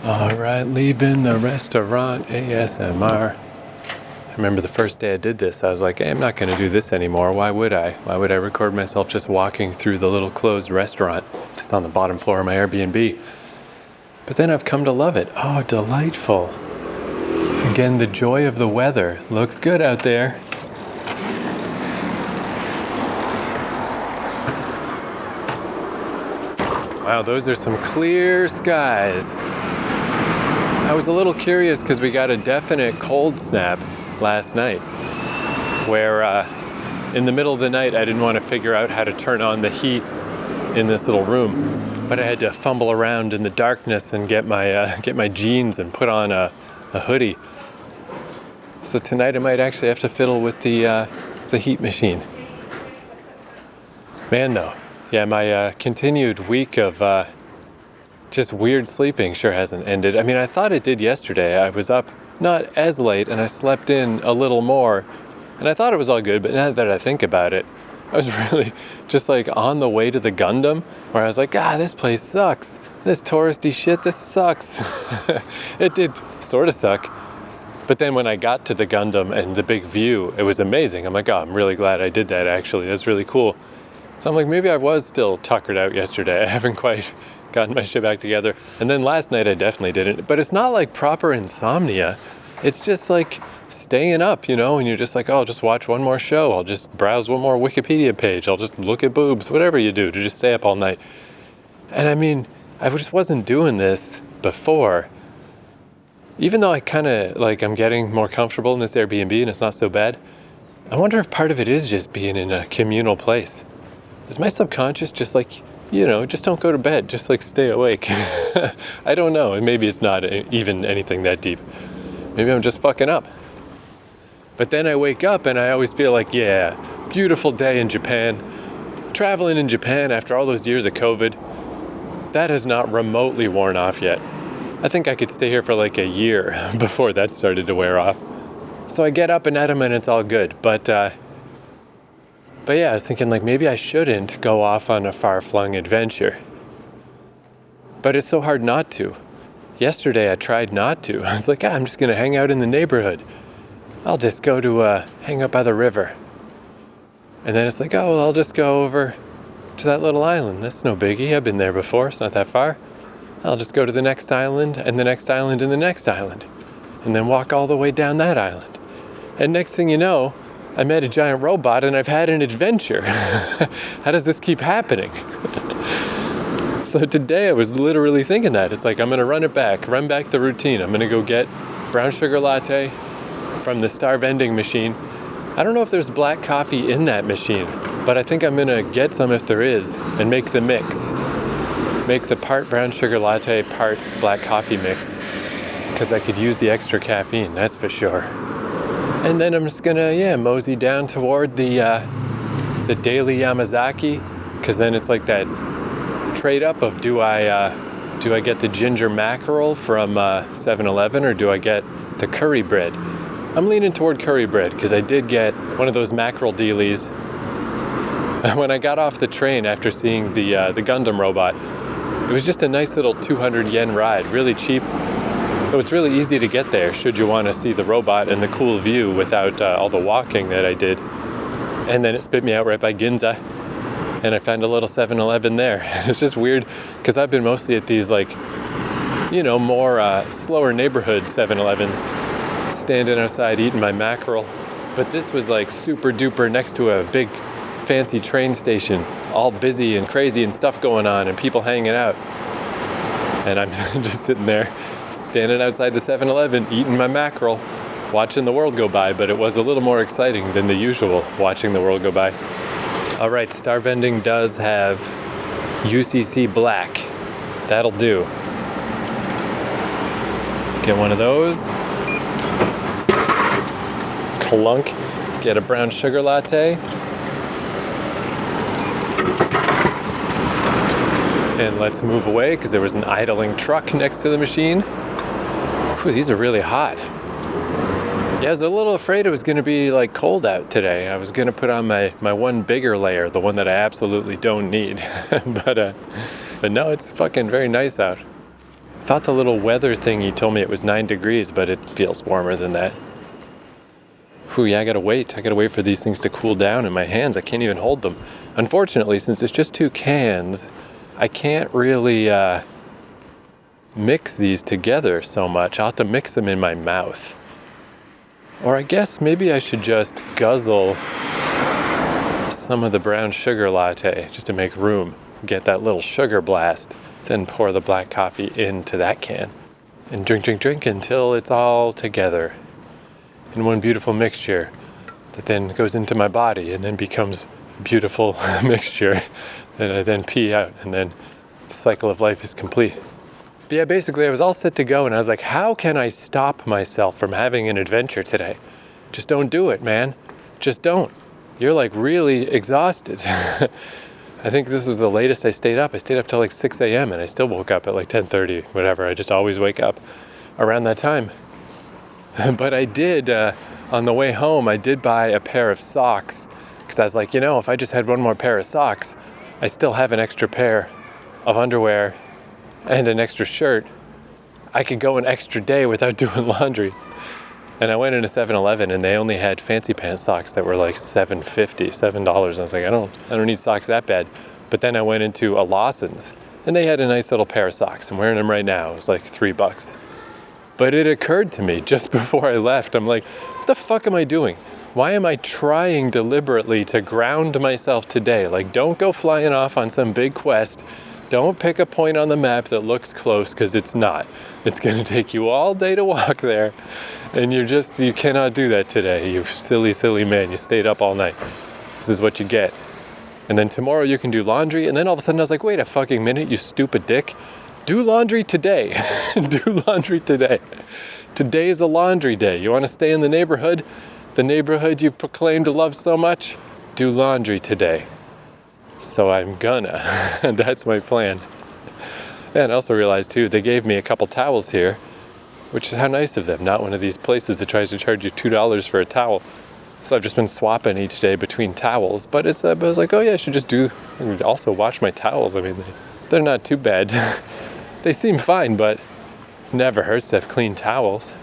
All right, leaving the restaurant ASMR. I remember the first day I did this, I was like, hey, I'm not going to do this anymore. Why would I? Why would I record myself just walking through the little closed restaurant that's on the bottom floor of my Airbnb? But then I've come to love it. Oh, delightful. Again, the joy of the weather. Looks good out there. Wow, those are some clear skies. I was a little curious because we got a definite cold snap last night where in the middle of the night I didn't want to figure out how to turn on the heat in this little room, but I had to fumble around in the darkness and get my jeans and put on a hoodie. So tonight I might actually have to fiddle with the heat machine. Man, though, yeah, my continued week of just weird sleeping sure hasn't ended. I mean, I thought it did yesterday. I was up not as late and I slept in a little more and I thought it was all good, but now that I think about it, I was really just like on the way to the Gundam where I was like, this place sucks. This touristy shit, this sucks. It did sort of suck. But then when I got to the Gundam and the big view, it was amazing. I'm like, I'm really glad I did that actually. That's really cool. So I'm like, maybe I was still tuckered out yesterday. I haven't quite gotten my shit back together. And then last night I definitely didn't. But it's not like proper insomnia. It's just like staying up, and you're just like, I'll just watch one more show. I'll just browse one more Wikipedia page. I'll just look at boobs, whatever you do to just stay up all night. And I mean, I just wasn't doing this before. Even though I kind of I'm getting more comfortable in this Airbnb and it's not so bad, I wonder if part of it is just being in a communal place. Is my subconscious just like, just don't go to bed, just stay awake? I don't know, and maybe it's not even anything that deep. Maybe I'm just fucking up. But then I wake up and I always feel like, yeah, beautiful day in Japan. Traveling in Japan after all those years of COVID, that has not remotely worn off yet. I think I could stay here for like a year before that started to wear off. So I get up and at 'em and it's all good. But yeah, I was thinking maybe I shouldn't go off on a far-flung adventure. But it's so hard not to. Yesterday I tried not to. I was like, I'm just going to hang out in the neighborhood. I'll just go to hang out by the river. And then it's like, I'll just go over to that little island. That's no biggie. I've been there before. It's not that far. I'll just go to the next island and the next island and the next island. And then walk all the way down that island. And next thing you know, I met a giant robot and I've had an adventure. How does this keep happening? So today I was literally thinking that. It's like, I'm going to run back the routine. I'm going to go get brown sugar latte from the Star vending machine. I don't know if there's black coffee in that machine, but I think I'm going to get some if there is and make the mix. Make the part brown sugar latte, part black coffee mix. Because I could use the extra caffeine, that's for sure. And then I'm just gonna, mosey down toward the Daily Yamazaki, because then it's like that trade up of do I get the ginger mackerel from 7-Eleven or do I get the curry bread? I'm leaning toward curry bread because I did get one of those mackerel dealies when I got off the train after seeing the Gundam robot. It was just a nice little 200 yen ride, really cheap. So it's really easy to get there should you want to see the robot and the cool view without all the walking that I did. And then it spit me out right by Ginza. And I found a little 7-Eleven there. It's just weird because I've been mostly at these more slower neighborhood 7-Elevens, standing outside eating my mackerel. But this was super duper next to a big fancy train station, all busy and crazy and stuff going on and people hanging out. And I'm just sitting there, standing outside the 7-Eleven, eating my mackerel, watching the world go by, but it was a little more exciting than the usual watching the world go by. All right, Star Vending does have UCC Black. That'll do. Get one of those. Clunk. Get a brown sugar latte. And let's move away because there was an idling truck next to the machine. Whew, these are really hot. Yeah, I was a little afraid it was going to be cold out today. I was going to put on my one bigger layer, the one that I absolutely don't need. but no, it's fucking very nice out. I thought the little weather thing you told me it was 9 degrees, but it feels warmer than that. Whew, yeah, I gotta wait for these things to cool down in my hands. I can't even hold them. Unfortunately, since it's just 2 cans, I can't really mix these together so much. I'll have to mix them in my mouth. Or I guess maybe I should just guzzle some of the brown sugar latte just to make room. Get that little sugar blast. Then pour the black coffee into that can. And drink until it's all together in one beautiful mixture that then goes into my body and then becomes a beautiful mixture that I then pee out, and then the cycle of life is complete. But yeah, basically I was all set to go, and I was like, how can I stop myself from having an adventure today? Just don't do it, man. Just don't. You're like really exhausted. I think this was the latest I stayed up. I stayed up till like 6 a.m. and I still woke up at like 10:30, whatever. I just always wake up around that time. But I did, on the way home, I did buy a pair of socks, because I was like, if I just had one more pair of socks, I still have an extra pair of underwear and an extra shirt. I could go an extra day without doing laundry. And I went into 7-Eleven and they only had fancy pants socks that were like $7.50. And I was like, I don't need socks that bad. But then I went into a Lawson's and they had a nice little pair of socks. I'm wearing them right now. It was like $3. But it occurred to me just before I left, I'm like, what the fuck am I doing? Why am I trying deliberately to ground myself today? Like, don't go flying off on some big quest. Don't pick a point on the map that looks close, because it's not. It's going to take you all day to walk there. And you cannot do that today. You silly man. You stayed up all night. This is what you get. And then tomorrow you can do laundry. And then all of a sudden I was like, wait a fucking minute, you stupid dick. Do laundry today. Do laundry today. Today is a laundry day. You want to stay in the neighborhood you proclaim to love so much? Do laundry today. So I'm gonna. And that's my plan. And I also realized too, they gave me a couple towels here, which is how nice of them. Not one of these places that tries to charge you $2 for a towel. So I've just been swapping each day between towels. But I was like, oh yeah, I should just also wash my towels. I mean, they're not too bad. They seem fine, but never hurts to have clean towels.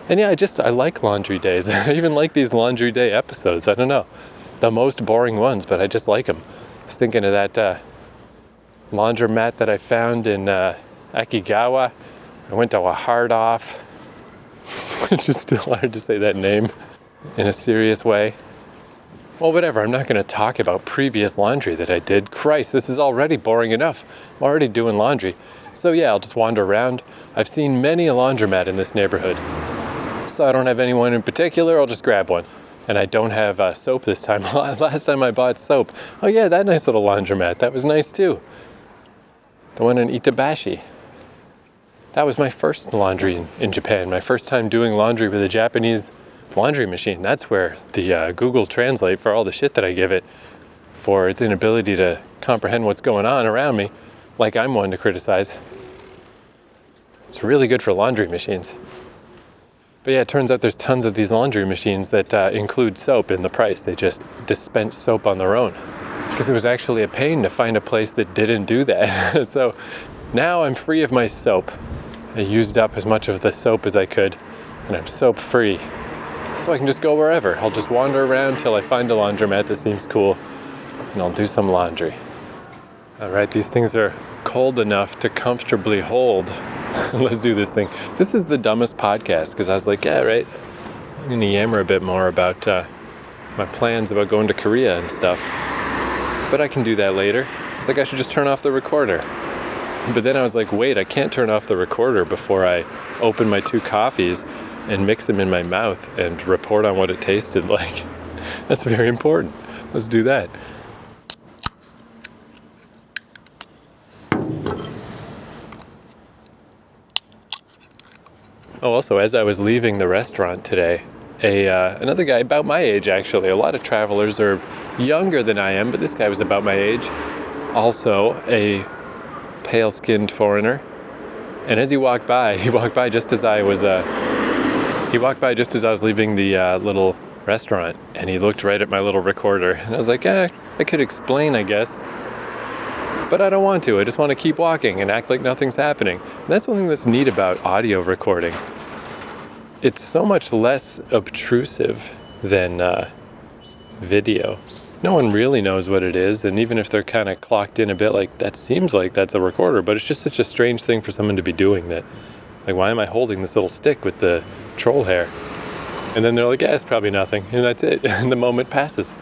And yeah, I like laundry days. I even like these laundry day episodes. I don't know, the most boring ones, but I just like them. I was thinking of that laundromat that I found in Akigawa. I went to a Hard Off. It's just still hard to say that name in a serious way. Well, whatever, I'm not going to talk about previous laundry that I did. Christ, this is already boring enough. I'm already doing laundry. So yeah, I'll just wander around. I've seen many a laundromat in this neighborhood. So I don't have anyone in particular, I'll just grab one. And I don't have soap this time. Last time I bought soap. Oh yeah, that nice little laundromat. That was nice too. The one in Itabashi. That was my first laundry in Japan. My first time doing laundry with a Japanese laundry machine. That's where the Google Translate for all the shit that I give it for its inability to comprehend what's going on around me, like I'm one to criticize. It's really good for laundry machines. But yeah, it turns out there's tons of these laundry machines that include soap in the price. They just dispense soap on their own. Because it was actually a pain to find a place that didn't do that. So now I'm free of my soap. I used up as much of the soap as I could, and I'm soap free. So I can just go wherever. I'll just wander around till I find a laundromat that seems cool, and I'll do some laundry. All right, these things are cold enough to comfortably hold. Let's do this thing. This is the dumbest podcast, because I was like, yeah, right, I'm going to yammer a bit more about my plans about going to Korea and stuff. But I can do that later. It's like I should just turn off the recorder. But then I was like, wait, I can't turn off the recorder before I open my 2 coffees and mix them in my mouth and report on what it tasted like. That's very important. Let's do that. Oh, also, as I was leaving the restaurant today, another guy about my age, actually. A lot of travelers are younger than I am, but this guy was about my age. Also, a pale-skinned foreigner. And as he walked by just as I was leaving the little restaurant, and he looked right at my little recorder. And I was like, I could explain, I guess. but I don't want to. I just want to keep walking and act like nothing's happening. And that's one thing that's neat about audio recording. It's so much less obtrusive than video. No one really knows what it is, and even if they're kind of clocked in a bit, like, that seems like that's a recorder, but it's just such a strange thing for someone to be doing that. Like, why am I holding this little stick with the troll hair? And then they're like, yeah, it's probably nothing, and that's it, and the moment passes.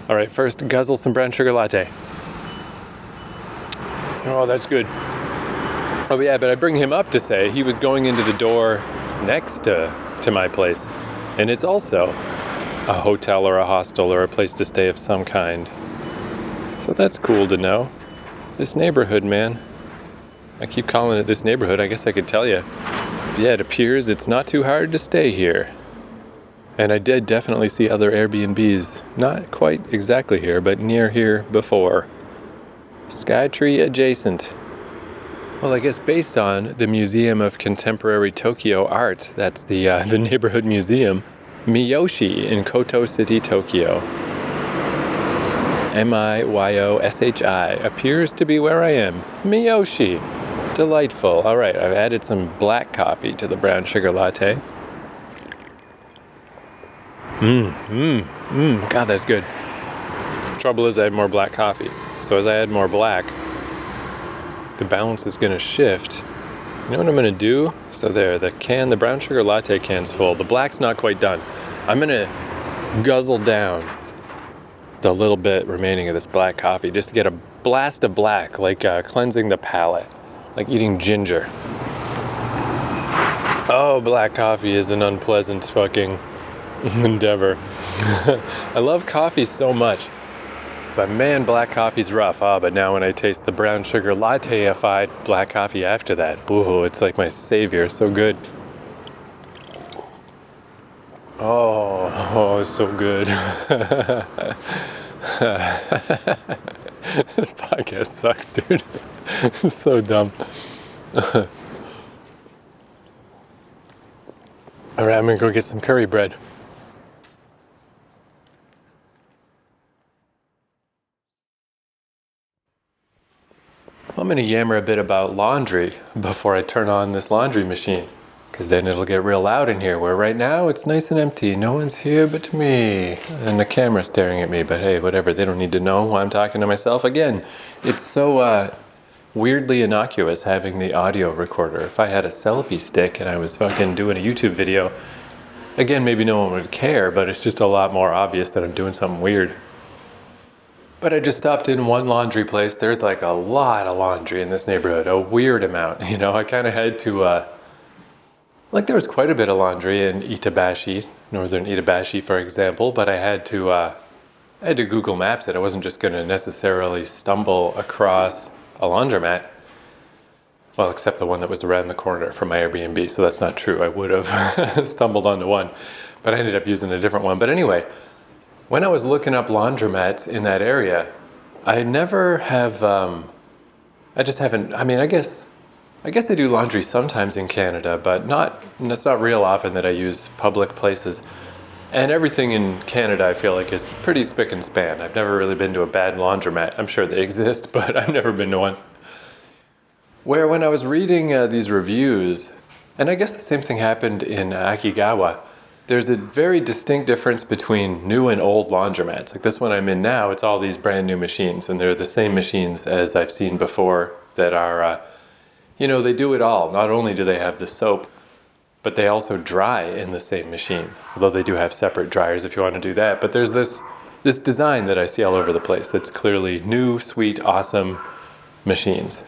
All right, first, guzzle some brown sugar latte. Oh, that's good. Oh yeah, but I bring him up to say he was going into the door next to my place, and it's also a hotel or a hostel or a place to stay of some kind. So that's cool to know. This neighborhood, man. I keep calling it this neighborhood. I guess I could tell you. Yeah, it appears it's not too hard to stay here. And I did definitely see other Airbnbs, not quite exactly here, but near here before. Skytree adjacent. Well, I guess based on the Museum of Contemporary Tokyo Art, that's the neighborhood museum, Miyoshi in Koto City, Tokyo. Miyoshi appears to be where I am. Miyoshi. Delightful. All right, I've added some black coffee to the brown sugar latte. God, that's good. Trouble is I have more black coffee. So as I add more black, the balance is going to shift. You know what I'm going to do? So there, the brown sugar latte can's full. The black's not quite done. I'm going to guzzle down the little bit remaining of this black coffee just to get a blast of black, like cleansing the palate, like eating ginger. Oh, black coffee is an unpleasant fucking endeavor. I love coffee so much, but man, black coffee's rough. But now when I taste the brown sugar latte-ified black coffee after that, ooh, it's like my savior. So good. Oh, it's so good. This podcast sucks, dude. It's so dumb. All right, I'm gonna go get some curry bread. I'm going to yammer a bit about laundry before I turn on this laundry machine, because then it'll get real loud in here, where right now it's nice and empty. No one's here but me, and the camera's staring at me, but hey, whatever. They don't need to know why I'm talking to myself. Again, it's so weirdly innocuous having the audio recorder. If I had a selfie stick and I was fucking doing a YouTube video, again, maybe no one would care, but it's just a lot more obvious that I'm doing something weird. But I just stopped in one laundry place. There's like a lot of laundry in this neighborhood, a weird amount. You know, I kind of had to, there was quite a bit of laundry in Itabashi, northern Itabashi, for example, but I had to Google Maps it. I wasn't just going to necessarily stumble across a laundromat. Well, except the one that was around the corner from my Airbnb, so that's not true. I would have stumbled onto one, but I ended up using a different one. But anyway, when I was looking up laundromats in that area, I never have, I just haven't, I mean, I guess I do laundry sometimes in Canada, but it's not real often that I use public places. And everything in Canada, I feel like, is pretty spick and span. I've never really been to a bad laundromat. I'm sure they exist, but I've never been to one. Where when I was reading these reviews, and I guess the same thing happened in Akigawa, there's a very distinct difference between new and old laundromats. Like this one I'm in now, it's all these brand new machines, and they're the same machines as I've seen before that are, they do it all. Not only do they have the soap, but they also dry in the same machine. Although they do have separate dryers if you want to do that. But there's this design that I see all over the place that's clearly new, sweet, awesome machines.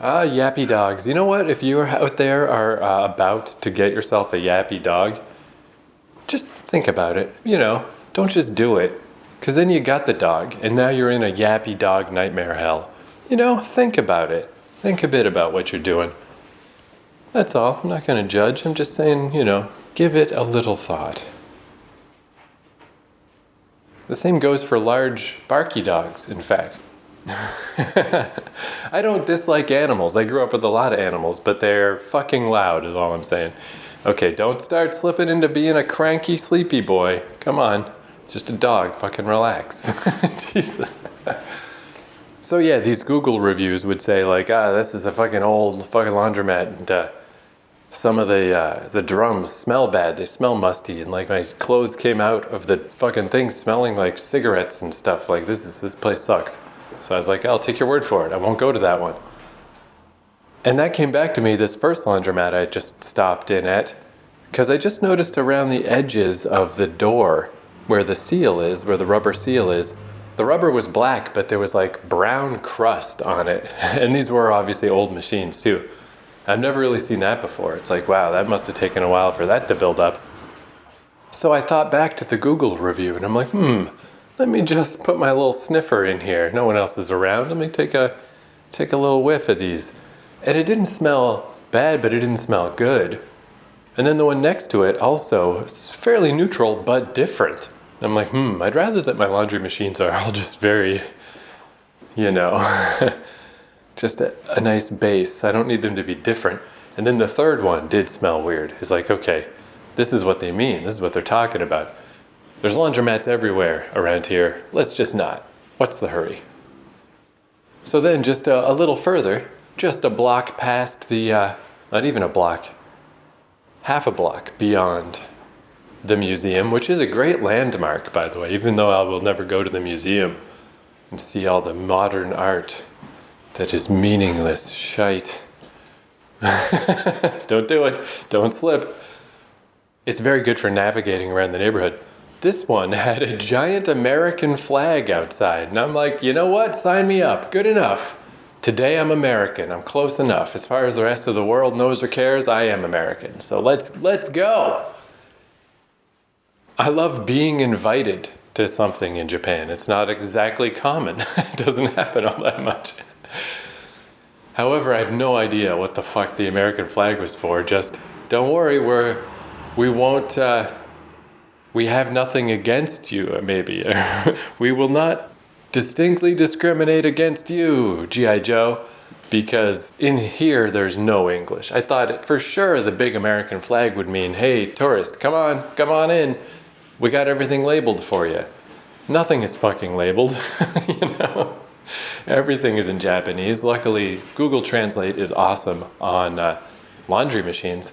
Yappy dogs. You know what? If you out there are about to get yourself a yappy dog, just think about it. Don't just do it. Because then you got the dog, and now you're in a yappy dog nightmare hell. Think about it. Think a bit about what you're doing. That's all. I'm not going to judge. I'm just saying, give it a little thought. The same goes for large, barky dogs, in fact. I don't dislike animals. I grew up with a lot of animals, but they're fucking loud is all I'm saying. Okay, don't start slipping into being a cranky, sleepy boy. Come on. It's just a dog. Fucking relax. Jesus. So yeah, these Google reviews would say like, this is a fucking old fucking laundromat, and some of the drums smell bad. They smell musty, and like my clothes came out of the fucking thing smelling like cigarettes and stuff. Like this place sucks. So I was like, I'll take your word for it. I won't go to that one. And that came back to me, this first laundromat I just stopped in at, because I just noticed around the edges of the door where the seal is, where the rubber seal is, the rubber was black, but there was like brown crust on it. And these were obviously old machines too. I've never really seen that before. It's like, wow, that must have taken a while for that to build up. So I thought back to the Google review, and I'm like, let me just put my little sniffer in here. No one else is around. Let me take a little whiff of these. And it didn't smell bad, but it didn't smell good. And then the one next to it also is fairly neutral, but different. And I'm like, I'd rather that my laundry machines are all just very, just a nice base. I don't need them to be different. And then the third one did smell weird. It's like, okay, this is what they mean. This is what they're talking about. There's laundromats everywhere around here. Let's just not. What's the hurry? So then just a little further, just a block past the, not even a block, half a block beyond the museum, which is a great landmark, by the way, even though I will never go to the museum and see all the modern art that is meaningless shite. Don't do it. Don't slip. It's very good for navigating around the neighborhood. This one had a giant American flag outside, and I'm like, you know what? Sign me up. Good enough. Today I'm American. I'm close enough. As far as the rest of the world knows or cares, I am American. So let's go. I love being invited to something in Japan. It's not exactly common. It doesn't happen all that much. However, I have no idea what the fuck the American flag was for. Just don't worry, we have nothing against you, maybe. We will not distinctly discriminate against you, G.I. Joe, because in here there's no English. I thought for sure the big American flag would mean, hey, tourist, come on in. We got everything labeled for you. Nothing is fucking labeled, Everything is in Japanese. Luckily, Google Translate is awesome on laundry machines.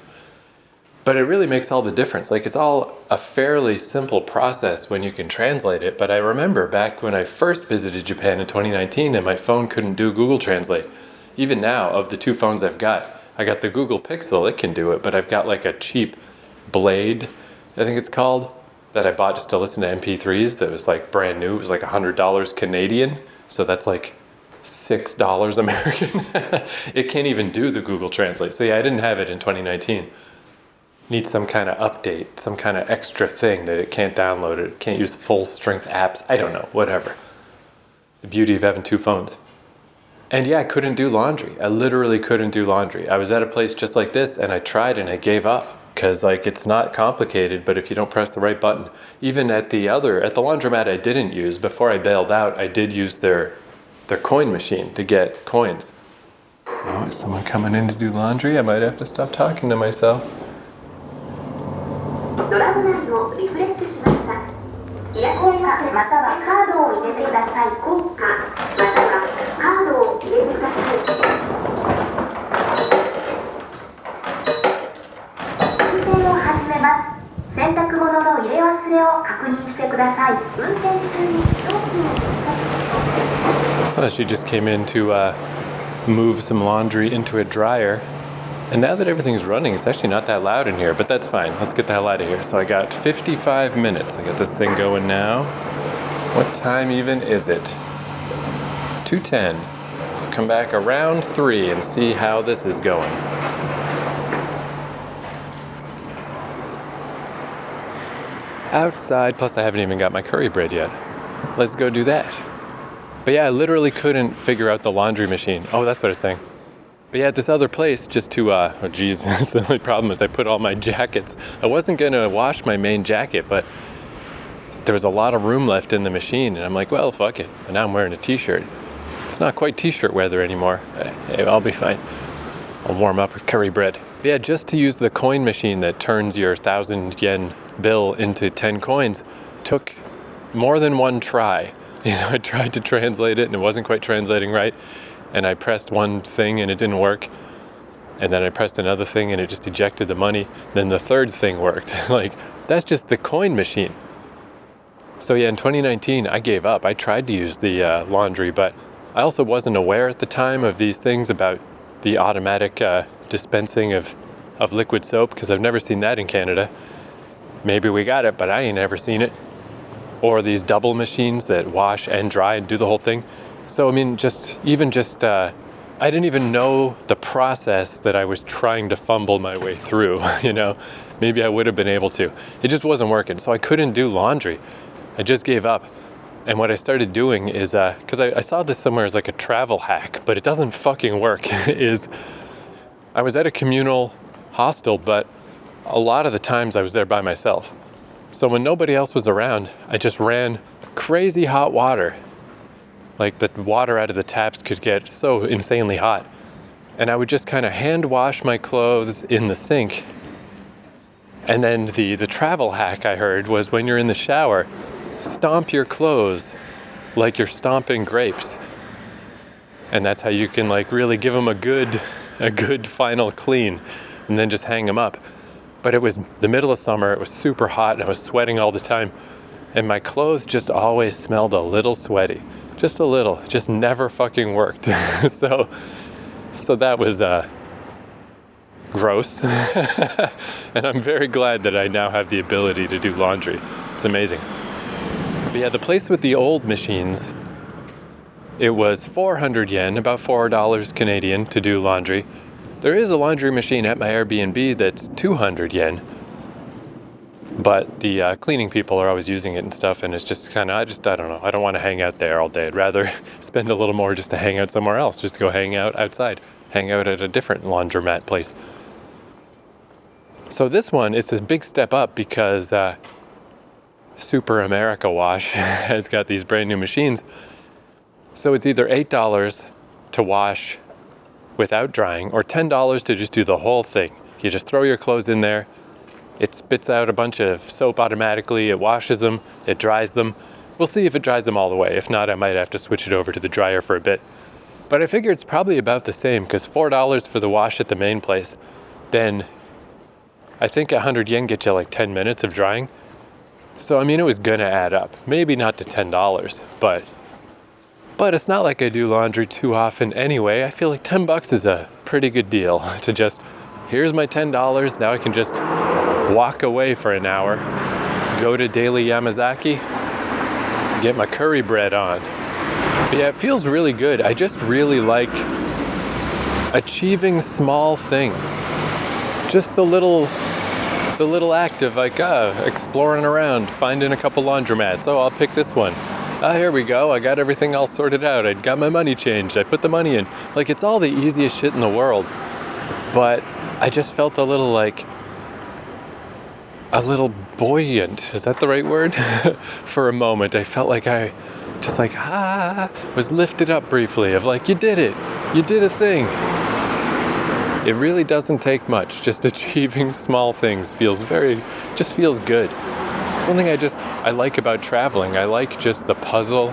But it really makes all the difference. Like, it's all a fairly simple process when you can translate it. But I remember back when I first visited Japan in 2019 and my phone couldn't do Google Translate. Even now, of the two phones I got the Google Pixel, it can do it, but I've got like a cheap Blade, I think it's called, that I bought just to listen to MP3s that was like brand new. It was like $100 Canadian. So that's like $6 American. It can't even do the Google Translate. So yeah, I didn't have it in 2019. Needs some kind of update, some kind of extra thing that it can't download it, can't use full strength apps, I don't know, whatever. The beauty of having two phones. And yeah, I couldn't do laundry. I literally couldn't do laundry. I was at a place just like this and I tried and I gave up because like it's not complicated, but if you don't press the right button, even at the laundromat I didn't use, before I bailed out, I did use their coin machine to get coins. Oh, is someone coming in to do laundry? I might have to stop talking to myself. ドラム内をリフレッシュしました。いらっしゃいませまたはカードを入れてください。国家またはカードを入れてください。運転を始めます。洗濯物の入れ忘れを確認してください。運転中に商品を使って。 She just came in to move some laundry into a dryer. And now that everything's running, it's actually not that loud in here, but that's fine. Let's get the hell out of here. So I got 55 minutes. I got this thing going now. What time even is it? 2:10. Let's come back around 3 and see how this is going. Outside, plus I haven't even got my curry bread yet. Let's go do that. But yeah, I literally couldn't figure out the laundry machine. Oh, that's what I was saying. But yeah, at this other place, just to, oh geez, that's the only problem is I put all my jackets. I wasn't gonna wash my main jacket, but there was a lot of room left in the machine, and I'm like, well, fuck it. And now I'm wearing a t-shirt. It's not quite t-shirt weather anymore. Hey, I'll be fine. I'll warm up with curry bread. But yeah, just to use the coin machine that turns your 1,000 yen bill into 10 coins took more than one try. I tried to translate it and it wasn't quite translating right. And I pressed one thing and it didn't work. And then I pressed another thing and it just ejected the money. Then the third thing worked. Like, that's just the coin machine. So yeah, in 2019, I gave up. I tried to use the laundry, but I also wasn't aware at the time of these things about the automatic dispensing of liquid soap, because I've never seen that in Canada. Maybe we got it, but I ain't ever seen it. Or these double machines that wash and dry and do the whole thing. So, I mean, I didn't even know the process that I was trying to fumble my way through, Maybe I would have been able to. It just wasn't working, so I couldn't do laundry. I just gave up. And what I started doing is, because I saw this somewhere as like a travel hack, but it doesn't fucking work, is I was at a communal hostel, but a lot of the times I was there by myself. So when nobody else was around, I just ran crazy hot water. Like, the water out of the taps could get so insanely hot. And I would just kind of hand wash my clothes in the sink. And then the travel hack I heard was, when you're in the shower, stomp your clothes like you're stomping grapes. And that's how you can like really give them a good final clean, and then just hang them up. But it was the middle of summer, it was super hot, and I was sweating all the time. And my clothes just always smelled a little sweaty. Just a little. It just never fucking worked. So that was gross. And I'm very glad that I now have the ability to do laundry. It's amazing. But yeah, the place with the old machines, it was 400 yen, about $4 Canadian, to do laundry. There is a laundry machine at my Airbnb that's 200 yen. But the cleaning people are always using it and stuff, and it's just kind of, I don't know. I don't want to hang out there all day. I'd rather spend a little more just to hang out somewhere else, just to go hang out outside, hang out at a different laundromat place. So this one, it's a big step up because Super America Wash has got these brand new machines. So it's either $8 to wash without drying, or $10 to just do the whole thing. You just throw your clothes in there. It spits out a bunch of soap automatically. It washes them. It dries them. We'll see if it dries them all the way. If not, I might have to switch it over to the dryer for a bit. But I figure it's probably about the same, because $4 for the wash at the main place, then I think 100 yen gets you like 10 minutes of drying. So, I mean, it was gonna add up. Maybe not to $10, but it's not like I do laundry too often anyway. I feel like $10 is a pretty good deal to just, here's my $10, now I can just walk away for an hour, go to Daily Yamazaki, get my curry bread on. But yeah, it feels really good. I just really like achieving small things. Just the little act of like exploring around, finding a couple laundromats. Oh, I'll pick this one. Here we go. I got everything all sorted out. I got my money changed. I put the money in. Like, it's all the easiest shit in the world. But I just felt a little buoyant. Is that the right word? For a moment, I felt like I just like, was lifted up briefly of like, you did it. You did a thing. It really doesn't take much. Just achieving small things feels good. One thing I like about traveling, I like just the puzzle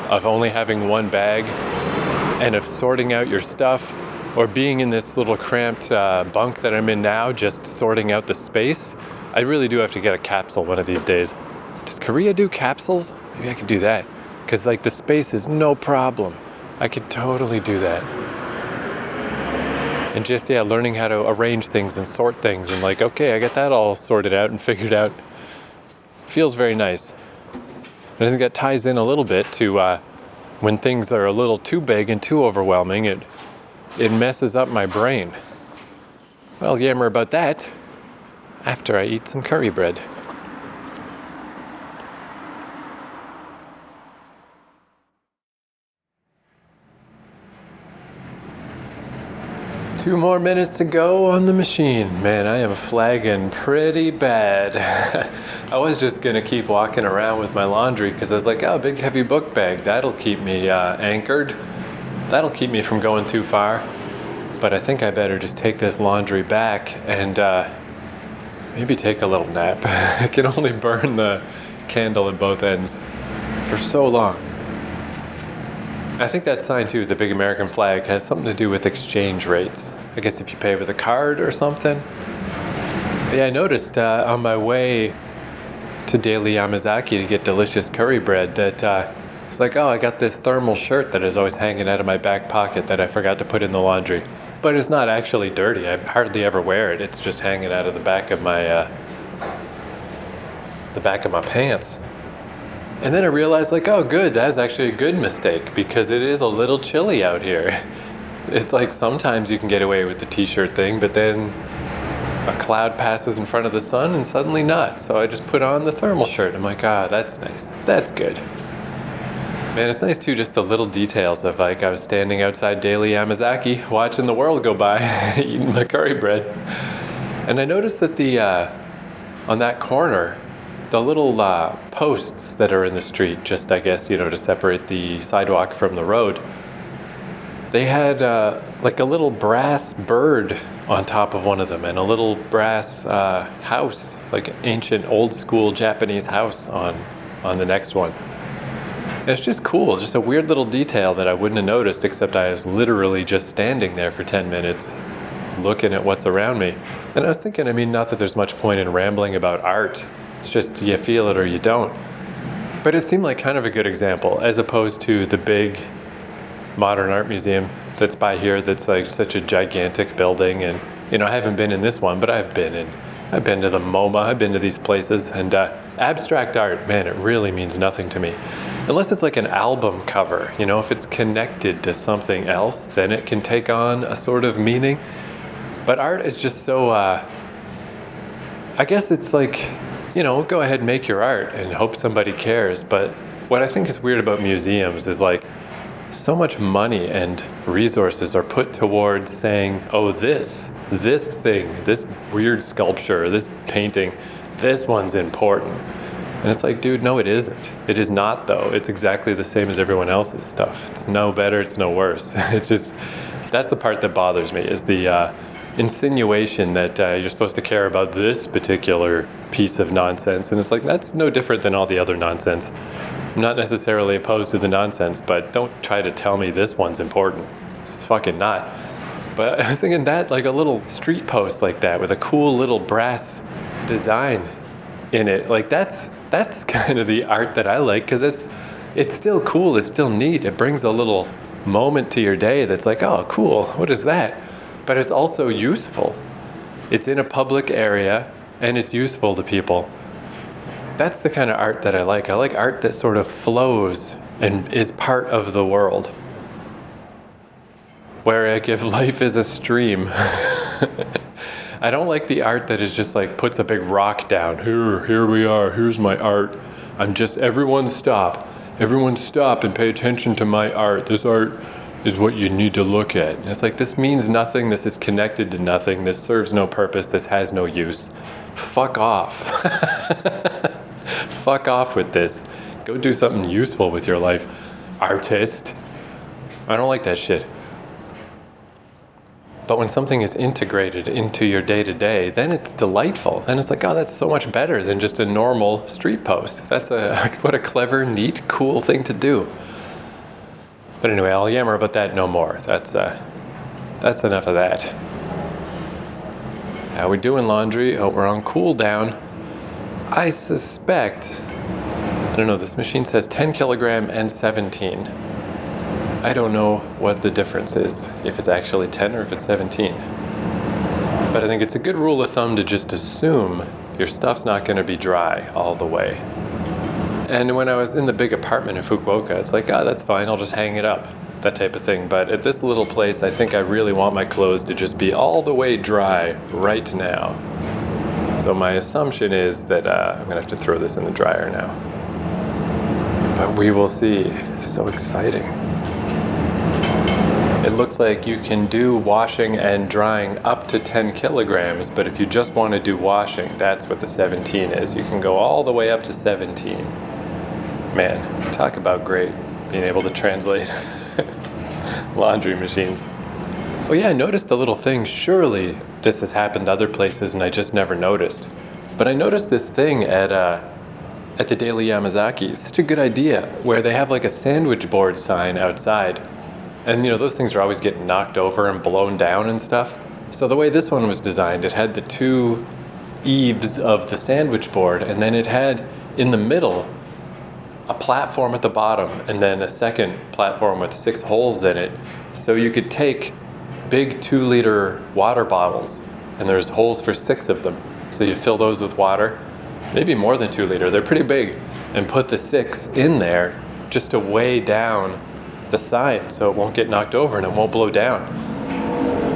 of only having one bag and of sorting out your stuff, or being in this little cramped bunk that I'm in now, just sorting out the space. I really do have to get a capsule one of these days. Does Korea do capsules? Maybe I could do that, because like the space is no problem. I could totally do that. And just, learning how to arrange things and sort things, and like, okay, I got that all sorted out and figured out. Feels very nice. And I think that ties in a little bit to when things are a little too big and too overwhelming, it messes up my brain. I'll yammer about that after I eat some curry bread. Two more minutes to go on the machine. Man, I am flagging pretty bad. I was just gonna keep walking around with my laundry because I was like, oh, big heavy book bag. That'll keep me anchored. That'll keep me from going too far. But I think I better just take this laundry back and maybe take a little nap. I can only burn the candle at both ends. for so long. I think that sign too, the big American flag, has something to do with exchange rates. I guess if you pay with a card or something. But yeah, I noticed on my way to Daily Yamazaki to get delicious curry bread that it's like, oh, I got this thermal shirt that is always hanging out of my back pocket that I forgot to put in the laundry. But it's not actually dirty. I hardly ever wear it. It's just hanging out of the back of my pants. And then I realized, like, oh, good, that is actually a good mistake because it is a little chilly out here. It's like sometimes you can get away with the t-shirt thing, but then a cloud passes in front of the sun and suddenly not. So I just put on the thermal shirt. I'm like, ah, that's nice. That's good. Man, it's nice too, just the little details of like I was standing outside Daily Yamazaki watching the world go by, eating my curry bread. And I noticed that on that corner, the little posts that are in the street, just I guess, to separate the sidewalk from the road, they had like a little brass bird on top of one of them and a little brass house, like ancient old school Japanese house on the next one. And it's just cool, just a weird little detail that I wouldn't have noticed except I was literally just standing there for 10 minutes looking at what's around me. And I was thinking, not that there's much point in rambling about art. It's just you feel it or you don't. But it seemed like kind of a good example as opposed to the big modern art museum that's by here that's like such a gigantic building. And, I haven't been in this one, but I've been to the MoMA, I've been to these places. And abstract art, man, it really means nothing to me. Unless it's like an album cover, if it's connected to something else, then it can take on a sort of meaning. But art is just so, I guess it's like, go ahead and make your art and hope somebody cares. But what I think is weird about museums is like so much money and resources are put towards saying, oh, this thing, this weird sculpture, this painting, this one's important. And it's like, dude, no, it isn't. It is not, though. It's exactly the same as everyone else's stuff. It's no better, it's no worse. It's just, that's the part that bothers me, is the insinuation that you're supposed to care about this particular piece of nonsense. And it's like, that's no different than all the other nonsense. I'm not necessarily opposed to the nonsense, but don't try to tell me this one's important. It's fucking not. But I was thinking that, like a little street post like that with a cool little brass design in it, like that's kind of the art that I like, because it's still cool, it's still neat, it brings a little moment to your day that's like, oh, cool, what is that? But it's also useful. It's in a public area and it's useful to people. That's the kind of art that I like. I like art that sort of flows and is part of the world. Where like if life is a stream. I don't like the art that is just like puts a big rock down. Here we are, here's my art. Everyone stop and pay attention to my art. This art is what you need to look at. And it's like, this means nothing, this is connected to nothing, this serves no purpose, this has no use. Fuck off. Fuck off with this. Go do something useful with your life, artist. I don't like that shit. But when something is integrated into your day-to-day, then it's delightful. Then it's like, oh, that's so much better than just a normal street post. What a clever, neat, cool thing to do. But anyway, I'll yammer about that no more. That's enough of that. How we doing, laundry? Oh, we're on cool down. I suspect, I don't know, this machine says 10 kilogram and 17. I don't know what the difference is, if it's actually 10 or if it's 17. But I think it's a good rule of thumb to just assume your stuff's not going to be dry all the way. And when I was in the big apartment in Fukuoka, it's like, that's fine, I'll just hang it up, that type of thing. But at this little place, I think I really want my clothes to just be all the way dry right now. So my assumption is that I'm going to have to throw this in the dryer now. But we will see. It's so exciting. It looks like you can do washing and drying up to 10 kilograms, but if you just want to do washing, that's what the 17 is. You can go all the way up to 17. Man, talk about great, being able to translate laundry machines. Oh yeah, I noticed a little thing. Surely this has happened other places and I just never noticed. But I noticed this thing at at the Daily Yamazaki. It's such a good idea, where they have like a sandwich board sign outside. And those things are always getting knocked over and blown down and stuff. So the way this one was designed, it had the two eaves of the sandwich board, and then it had in the middle a platform at the bottom, and then a second platform with 6 holes in it. So you could take big 2-liter water bottles, and there's holes for 6 of them. So you fill those with water, maybe more than 2 liter, they're pretty big, and put the 6 in there just to weigh down the sign so it won't get knocked over and it won't blow down.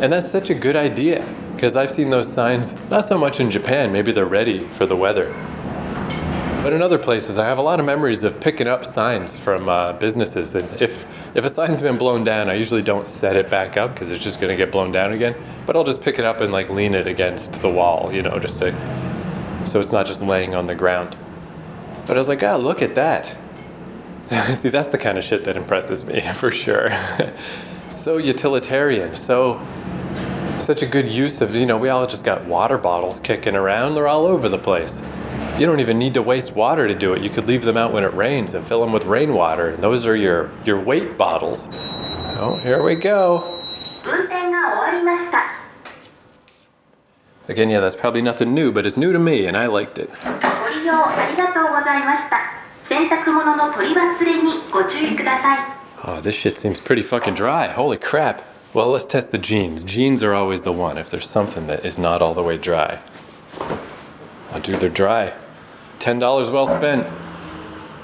And that's such a good idea, because I've seen those signs, not so much in Japan, maybe they're ready for the weather. But in other places, I have a lot of memories of picking up signs from businesses. And if a sign's been blown down, I usually don't set it back up because it's just going to get blown down again. But I'll just pick it up and like lean it against the wall, just so it's not just laying on the ground. But I was like, look at that. See, that's the kind of shit that impresses me, for sure. So utilitarian, such a good use of, we all just got water bottles kicking around. They're all over the place. You don't even need to waste water to do it. You could leave them out when it rains and fill them with rainwater. And those are your weight bottles. Oh, here we go. Again, that's probably nothing new, but it's new to me, and I liked it. Oh, this shit seems pretty fucking dry. Holy crap. Well, let's test the jeans. Jeans are always the one if there's something that is not all the way dry. Oh, dude, they're dry. $10 well spent.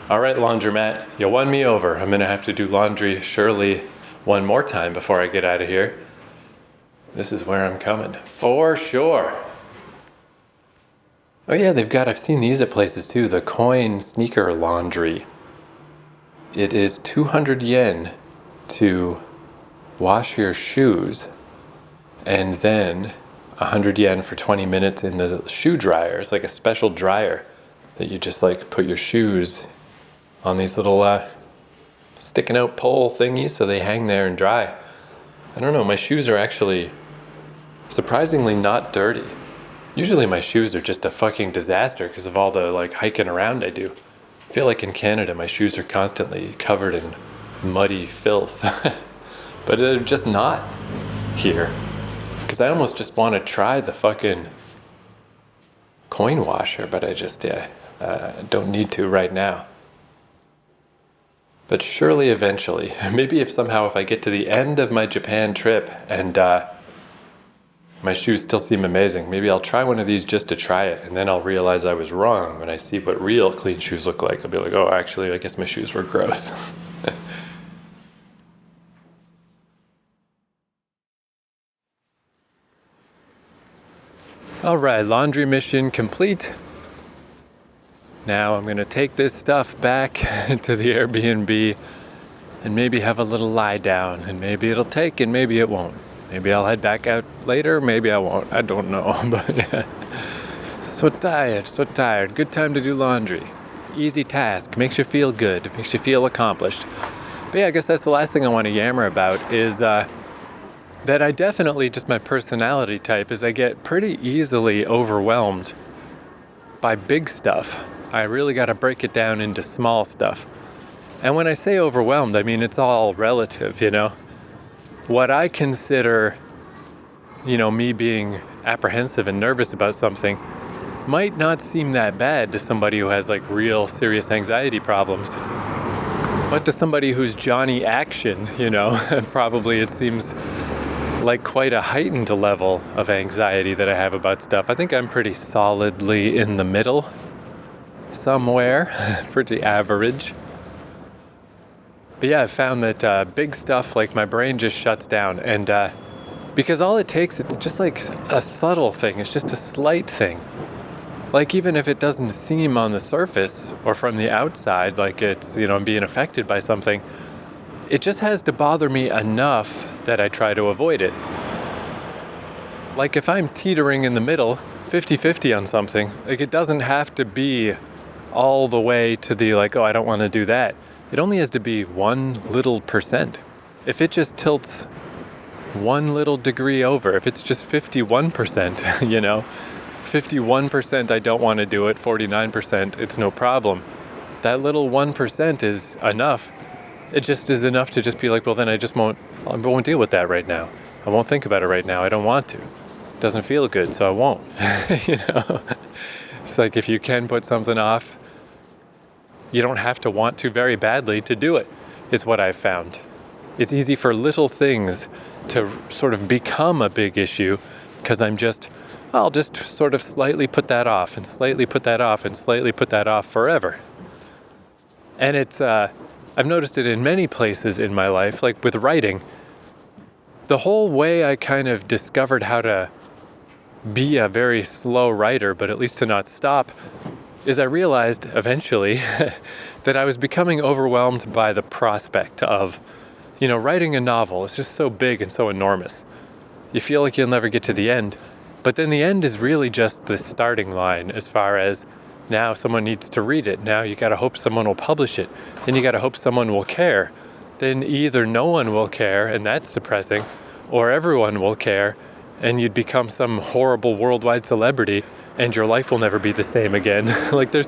All right, laundromat, you won me over. I'm gonna have to do laundry surely one more time before I get out of here. This is where I'm coming, for sure. Oh yeah, I've seen these at places too, the coin sneaker laundry. It is 200 yen to wash your shoes, and then 100 yen for 20 minutes in the shoe dryer. It's like a special dryer that you just like put your shoes on these little sticking out pole thingies so they hang there and dry. I don't know, my shoes are actually surprisingly not dirty. Usually my shoes are just a fucking disaster because of all the like hiking around I do. I feel like in Canada my shoes are constantly covered in muddy filth. But they're just not here. Because I almost just want to try the fucking coin washer, but I just don't need to right now. But surely eventually, maybe if I get to the end of my Japan trip and my shoes still seem amazing, maybe I'll try one of these just to try it, and then I'll realize I was wrong when I see what real clean shoes look like. I'll be like, oh, actually, I guess my shoes were gross. All right, laundry mission complete. Now I'm gonna take this stuff back to the Airbnb and maybe have a little lie down, and maybe it'll take and maybe it won't. Maybe I'll head back out later, maybe I won't, I don't know. But yeah. So tired. Good time to do laundry. Easy task, makes you feel good, makes you feel accomplished. But yeah, I guess that's the last thing I want to yammer about is that I definitely, just my personality type, is I get pretty easily overwhelmed by big stuff. I really got to break it down into small stuff. And when I say overwhelmed, I mean it's all relative, What I consider, me being apprehensive and nervous about something might not seem that bad to somebody who has like real serious anxiety problems. But to somebody who's Johnny Action, probably it seems like quite a heightened level of anxiety that I have about stuff. I think I'm pretty solidly in the middle somewhere, pretty average. But yeah, I've found that big stuff, like my brain just shuts down, and because all it takes, it's just like a subtle thing, it's just a slight thing. Like even if it doesn't seem on the surface or from the outside like it's, I'm being affected by something, it just has to bother me enough that I try to avoid it. Like if I'm teetering in the middle, 50-50 on something, like it doesn't have to be all the way to the like, oh, I don't want to do that. It only has to be 1%. If it just tilts 1 little degree over, if it's just 51%, 51% I don't want to do it, 49% it's no problem. That little 1% is enough. It just is enough to just be like, well, then I won't deal with that right now. I won't think about it right now. I don't want to. It doesn't feel good, so I won't. You know? It's like if you can put something off, you don't have to want to very badly to do it, is what I've found. It's easy for little things to sort of become a big issue because I'll just sort of slightly put that off and slightly put that off and slightly put that off forever. And I've noticed it in many places in my life, like with writing. The whole way I kind of discovered how to be a very slow writer, but at least to not stop, is I realized eventually that I was becoming overwhelmed by the prospect of, writing a novel. It's just so big and so enormous. You feel like you'll never get to the end, but then the end is really just the starting line as far as now someone needs to read it. Now you gotta hope someone will publish it. Then you gotta hope someone will care. Then either no one will care, and that's depressing, or everyone will care, and you'd become some horrible worldwide celebrity, and your life will never be the same again. Like there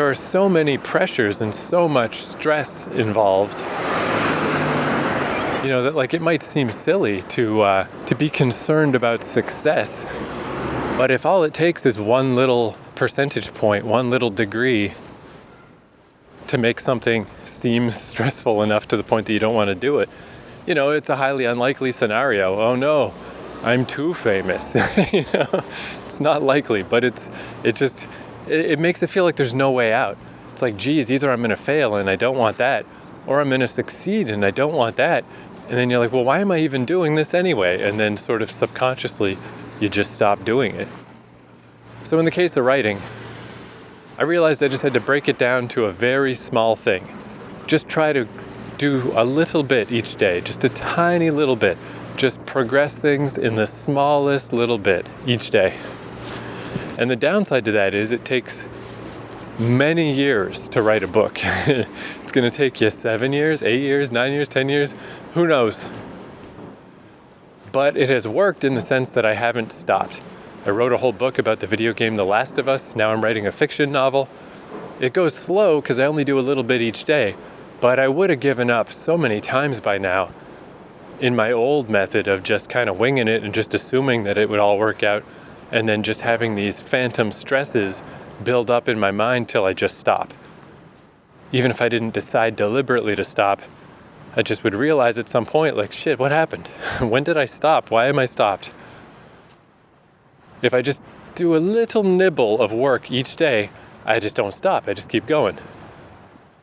are so many pressures and so much stress involved, that like it might seem silly to be concerned about success. But if all it takes is one little percentage point, one little degree to make something seem stressful enough to the point that you don't want to do it, it's a highly unlikely scenario. Oh no, I'm too famous. It's not likely, but it makes it feel like there's no way out. It's like, geez, either I'm going to fail and I don't want that, or I'm going to succeed and I don't want that. And then you're like, well, why am I even doing this anyway? And then sort of subconsciously, you just stop doing it. So in the case of writing, I realized I just had to break it down to a very small thing. Just try to do a little bit each day, just a tiny little bit. Just progress things in the smallest little bit each day. And the downside to that is it takes many years to write a book. It's going to take you 7 years, 8 years, 9 years, 10 years, who knows? But it has worked in the sense that I haven't stopped. I wrote a whole book about the video game The Last of Us. Now I'm writing a fiction novel. It goes slow because I only do a little bit each day, but I would have given up so many times by now in my old method of just kind of winging it and just assuming that it would all work out, and then just having these phantom stresses build up in my mind till I just stop. Even if I didn't decide deliberately to stop, I just would realize at some point, like, shit, what happened? When did I stop? Why am I stopped? If I just do a little nibble of work each day, I just don't stop. I just keep going.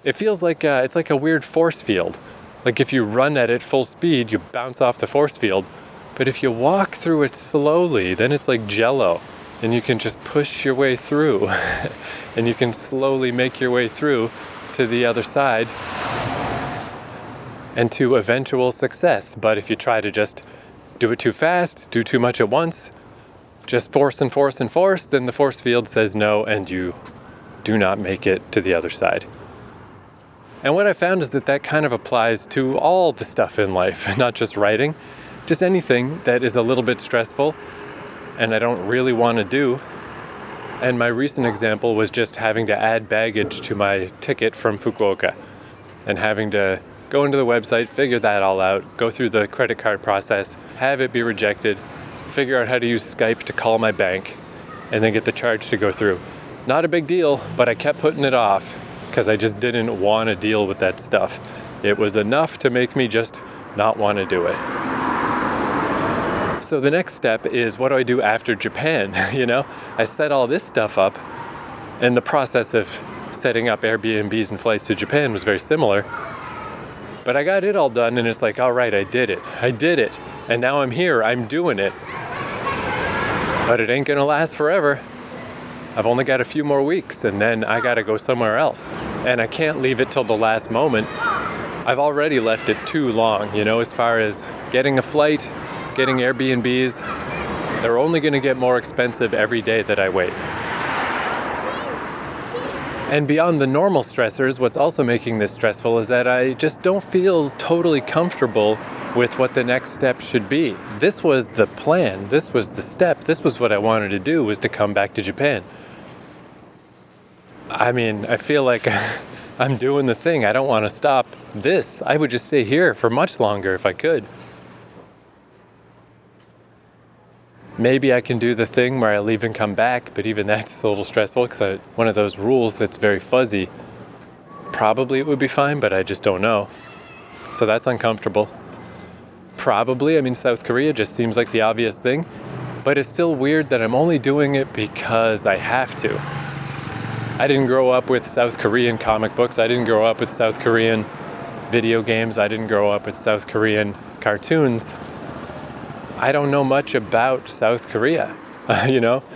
It feels like it's like a weird force field. Like if you run at it full speed, you bounce off the force field. But if you walk through it slowly, then it's like Jell-O. And you can just push your way through. And you can slowly make your way through to the other side and to eventual success. But if you try to just do it too fast, do too much at once, just force and force and force, then the force field says no and you do not make it to the other side. And what I found is that kind of applies to all the stuff in life, not just writing, just anything that is a little bit stressful and I don't really want to do. And my recent example was just having to add baggage to my ticket from Fukuoka and having to go into the website, figure that all out, go through the credit card process, have it be rejected, figure out how to use Skype to call my bank, and then get the charge to go through. Not a big deal, but I kept putting it off because I just didn't want to deal with that stuff. It was enough to make me just not want to do it. So the next step is, what do I do after Japan? I set all this stuff up, and the process of setting up Airbnbs and flights to Japan was very similar. But I got it all done, and it's like, all right, I did it. And now I'm here, I'm doing it. But it ain't gonna last forever. I've only got a few more weeks, and then I gotta go somewhere else. And I can't leave it till the last moment. I've already left it too long, as far as getting a flight, getting Airbnbs. They're only gonna get more expensive every day that I wait. And beyond the normal stressors, what's also making this stressful is that I just don't feel totally comfortable with what the next step should be. This was the plan. This was the step. This was what I wanted to do, was to come back to Japan. I mean, I feel like I'm doing the thing. I don't want to stop this. I would just stay here for much longer if I could. Maybe I can do the thing where I leave and come back, but even that's a little stressful because it's one of those rules that's very fuzzy. Probably it would be fine, but I just don't know. So that's uncomfortable. Probably, I mean, South Korea just seems like the obvious thing, but it's still weird that I'm only doing it because I have to. I didn't grow up with South Korean comic books. I didn't grow up with South Korean video games. I didn't grow up with South Korean cartoons. I don't know much about South Korea, I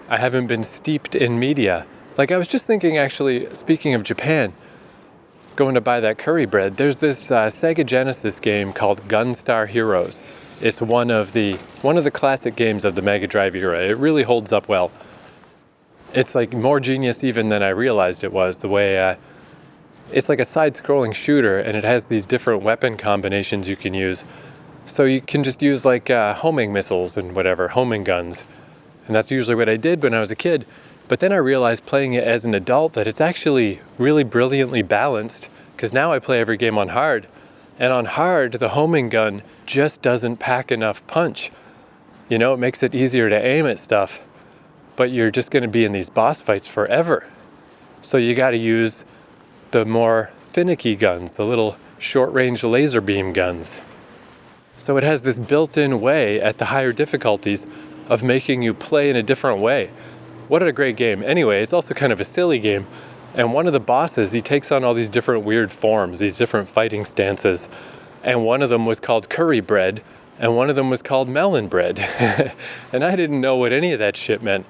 haven't been steeped in media. Like, I was just thinking, actually, speaking of Japan, going to buy that curry bread, there's this Sega Genesis game called Gunstar Heroes. It's one of the classic games of the Mega Drive era. It really holds up well. It's like more genius even than I realized it was, the way it's like a side-scrolling shooter, and it has these different weapon combinations you can use. So you can just use like homing missiles and whatever, homing guns. And that's usually what I did when I was a kid. But then I realized playing it as an adult that it's actually really brilliantly balanced, because now I play every game on hard. And on hard, the homing gun just doesn't pack enough punch. It makes it easier to aim at stuff, but you're just going to be in these boss fights forever. So you got to use the more finicky guns, the little short-range laser beam guns. So it has this built-in way at the higher difficulties of making you play in a different way. What a great game. Anyway, it's also kind of a silly game. And one of the bosses, he takes on all these different weird forms, these different fighting stances. And one of them was called curry bread, and one of them was called melon bread. And I didn't know what any of that shit meant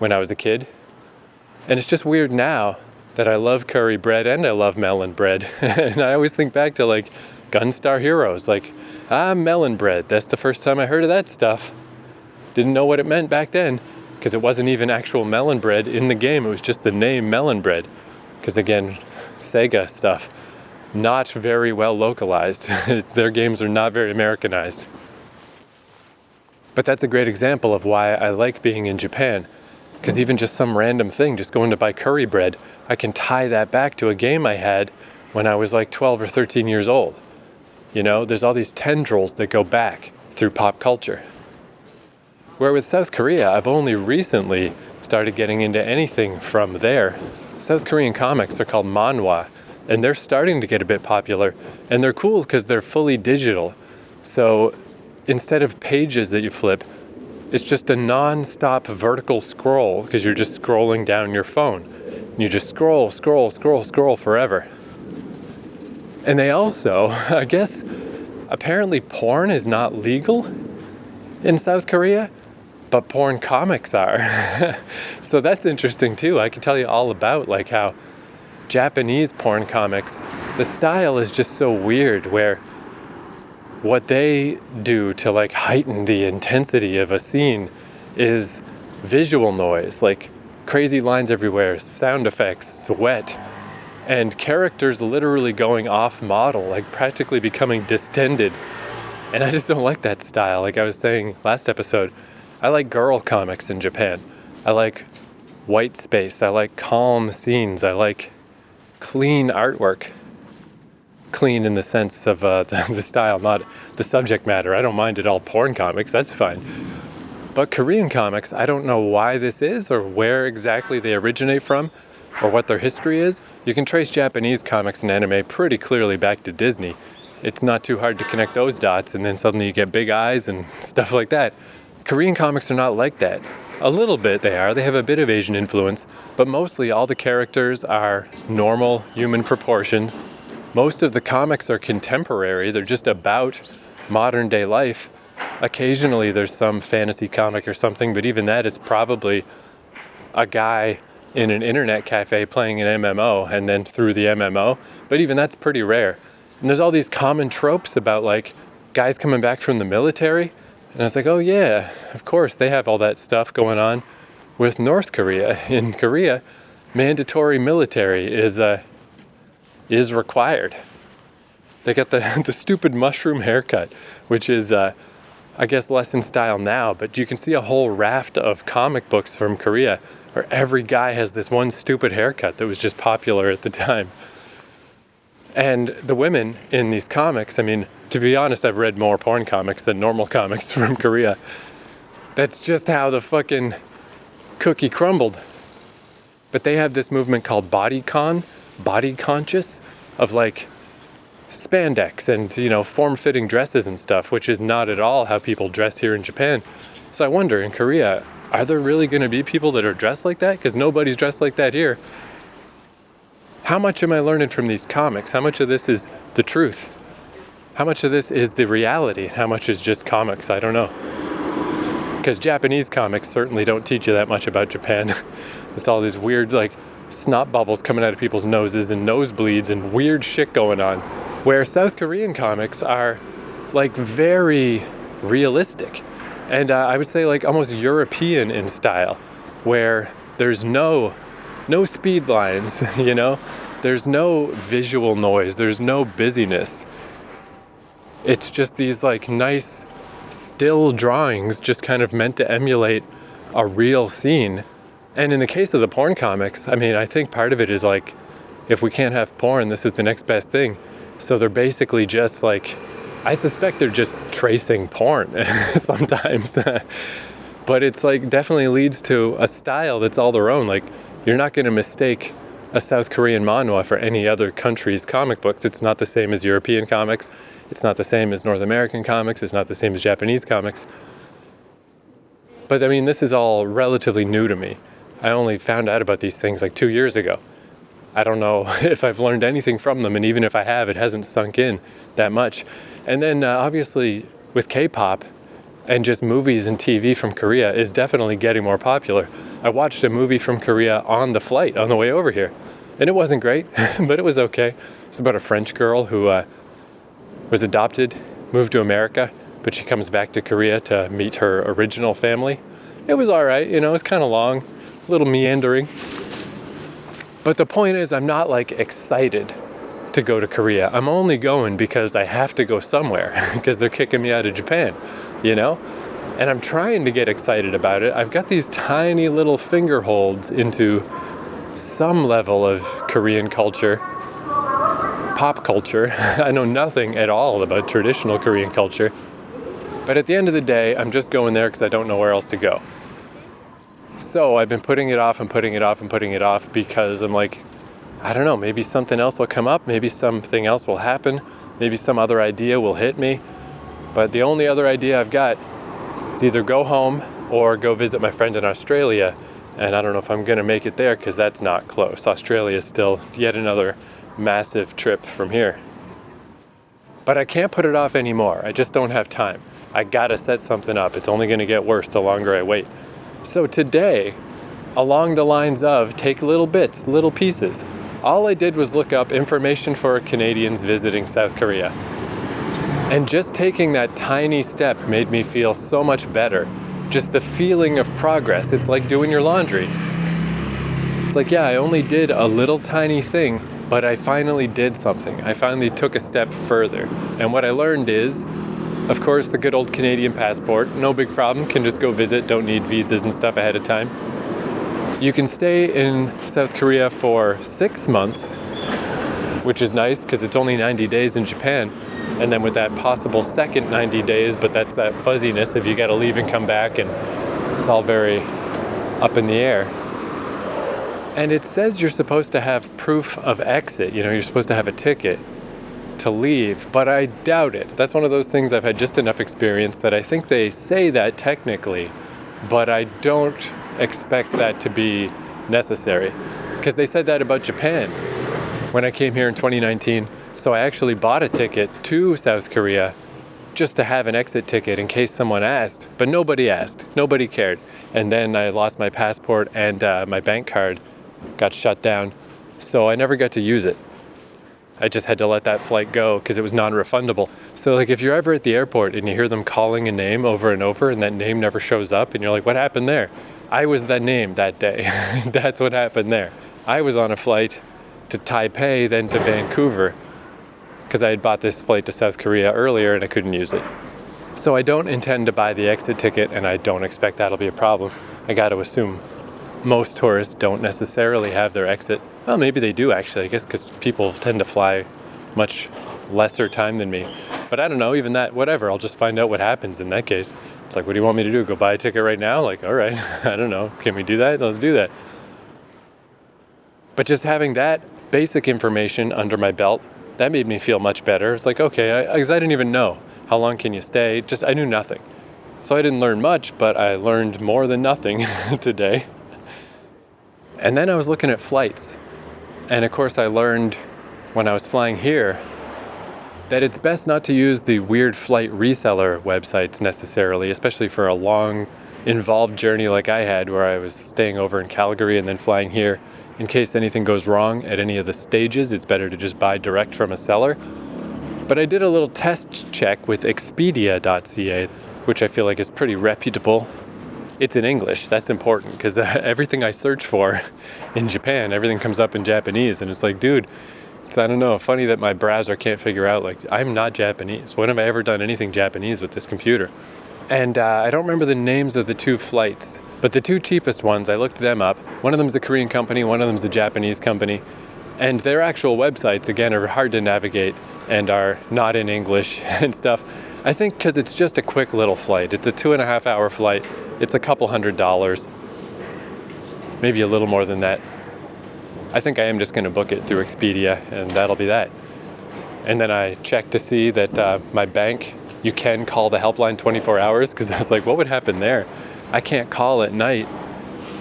when I was a kid. And it's just weird now that I love curry bread and I love melon bread. And I always think back to like Gunstar Heroes, like, melon bread. That's the first time I heard of that stuff. Didn't know what it meant back then, because it wasn't even actual melon bread in the game. It was just the name melon bread. Because again, Sega stuff, not very well localized. Their games are not very Americanized. But that's a great example of why I like being in Japan. Because even just some random thing, just going to buy curry bread, I can tie that back to a game I had when I was like 12 or 13 years old. There's all these tendrils that go back through pop culture. Where with South Korea, I've only recently started getting into anything from there. South Korean comics are called manhwa, and they're starting to get a bit popular. And they're cool because they're fully digital. So instead of pages that you flip, it's just a non-stop vertical scroll, because you're just scrolling down your phone. You just scroll forever. And they also, I guess, apparently porn is not legal in South Korea, but porn comics are. So that's interesting too. I can tell you all about like how Japanese porn comics, the style is just so weird, where what they do to like heighten the intensity of a scene is visual noise, like crazy lines everywhere, sound effects, sweat, and characters literally going off model, like practically becoming distended. And I just don't like that style. Like I was saying last episode, I like girl comics in Japan. I like white space. I like calm scenes. I like clean artwork. Clean in the sense of the style, not the subject matter. I don't mind at all porn comics, that's fine. But Korean comics, I don't know why this is or where exactly they originate from, or what their history is. You can trace Japanese comics and anime pretty clearly back to Disney. It's not too hard to connect those dots, and then suddenly you get big eyes and stuff like that. Korean comics are not like that. A little bit they are. They have a bit of Asian influence, but mostly all the characters are normal human proportions. Most of the comics are contemporary. They're just about modern day life. Occasionally there's some fantasy comic or something, but even that is probably a guy in an internet cafe playing an MMO and then through the MMO, but even that's pretty rare. And there's all these common tropes about like guys coming back from the military, and I was like, oh yeah, of course they have all that stuff going on with North Korea. In Korea, mandatory military is required. They got the, the stupid mushroom haircut, which is, I guess, less in style now, but you can see a whole raft of comic books from Korea where every guy has this one stupid haircut that was just popular at the time. And the women in these comics, I mean, to be honest, I've read more porn comics than normal comics from Korea. That's just how the fucking cookie crumbled. But they have this movement called bodycon, body conscious, of like spandex and, you know, form-fitting dresses and stuff, which is not at all how people dress here in Japan. So I wonder, in Korea, are there really going to be people that are dressed like that? Because nobody's dressed like that here. How much am I learning from these comics? How much of this is the truth? How much of this is the reality? How much is just comics? I don't know. Because Japanese comics certainly don't teach you that much about Japan. It's all these weird, like, snot bubbles coming out of people's noses and nosebleeds and weird shit going on. Where South Korean comics are, like, very realistic. And I would say, like, almost European in style. Where there's no speed lines, you know? There's no visual noise. There's no busyness. It's just these, like, nice still drawings just kind of meant to emulate a real scene. And in the case of the porn comics, I mean, I think part of it is like, if we can't have porn, this is the next best thing. So they're basically just like, I suspect they're just tracing porn sometimes. But it's like definitely leads to a style that's all their own. Like, you're not going to mistake a South Korean manhwa for any other country's comic books. It's not the same as European comics. It's not the same as North American comics. It's not the same as Japanese comics. But I mean, this is all relatively new to me. I only found out about these things like 2 years ago. I don't know if I've learned anything from them, and even if I have, it hasn't sunk in that much. And then obviously with K-pop and just movies and TV from Korea is definitely getting more popular. I watched a movie from Korea on the flight on the way over here, and it wasn't great, but it was okay. It's about a French girl who was adopted, moved to America, but she comes back to Korea to meet her original family. It was all right, you know, it's kind of long, a little meandering. But the point is, I'm not like excited to go to Korea. I'm only going because I have to go somewhere because they're kicking me out of Japan, you know? And I'm trying to get excited about it. I've got these tiny little finger holds into some level of Korean culture, pop culture. I know nothing at all about traditional Korean culture. But at the end of the day, I'm just going there because I don't know where else to go. So I've been putting it off and putting it off and putting it off because I'm like, I don't know, maybe something else will come up. Maybe something else will happen. Maybe some other idea will hit me. But the only other idea I've got is either go home or go visit my friend in Australia. And I don't know if I'm going to make it there because that's not close. Australia is still yet another massive trip from here. But I can't put it off anymore. I just don't have time. I gotta set something up. It's only gonna get worse the longer I wait. So today, along the lines of take little bits, little pieces, all I did was look up information for Canadians visiting South Korea. And just taking that tiny step made me feel so much better. Just the feeling of progress. It's like doing your laundry. It's like, yeah, I only did a little tiny thing, but I finally did something. I finally took a step further. And what I learned is, of course, the good old Canadian passport, no big problem, can just go visit, don't need visas and stuff ahead of time. You can stay in South Korea for 6 months, which is nice because it's only 90 days in Japan. And then with that possible second 90 days, but that's that fuzziness if you got to leave and come back, and it's all very up in the air. And it says you're supposed to have proof of exit, you know, you're supposed to have a ticket to leave, but I doubt it. That's one of those things I've had just enough experience that I think they say that technically, but I don't expect that to be necessary. Because they said that about Japan when I came here in 2019. So I actually bought a ticket to South Korea just to have an exit ticket in case someone asked, but nobody asked, nobody cared. And then I lost my passport and my bank card got shut down, so I never got to use it. I just had to let that flight go because it was non-refundable. So like if you're ever at the airport and you hear them calling a name over and over and that name never shows up and you're like, what happened there? I was that name that day. That's what happened there. I was on a flight to Taipei, then to Vancouver, because I had bought this flight to South Korea earlier and I couldn't use it. So I don't intend to buy the exit ticket, and I don't expect that'll be a problem. I got to assume most tourists don't necessarily have their exit. Well, maybe they do actually, I guess, because people tend to fly much lesser time than me. But I don't know, even that, whatever, I'll just find out what happens in that case. It's like, what do you want me to do? Go buy a ticket right now? Like, all right, I don't know. Can we do that? Let's do that. But just having that basic information under my belt, that made me feel much better. It's like, okay, because I didn't even know. How long can you stay? I knew nothing. So I didn't learn much, but I learned more than nothing today. And then I was looking at flights. And of course I learned when I was flying here that it's best not to use the weird flight reseller websites necessarily, especially for a long, involved journey like I had, where I was staying over in Calgary and then flying here. In case anything goes wrong at any of the stages, it's better to just buy direct from a seller. But I did a little test check with Expedia.ca, which I feel like is pretty reputable. It's in English. That's important, because everything I search for in Japan, everything comes up in Japanese. And it's like, dude, I don't know, funny that my browser can't figure out, like, I'm not Japanese. When have I ever done anything Japanese with this computer? And I don't remember the names of the two flights, but the two cheapest ones, I looked them up. One of them's a Korean company, one of them's a Japanese company. And their actual websites, again, are hard to navigate and are not in English and stuff. I think because it's just a quick little flight. It's a 2.5 hour flight. It's a couple $100, maybe a little more than that. I think I am just going to book it through Expedia, and that'll be that. And then I checked to see that my bank, you can call the helpline 24 hours, because I was like, what would happen there? I can't call at night,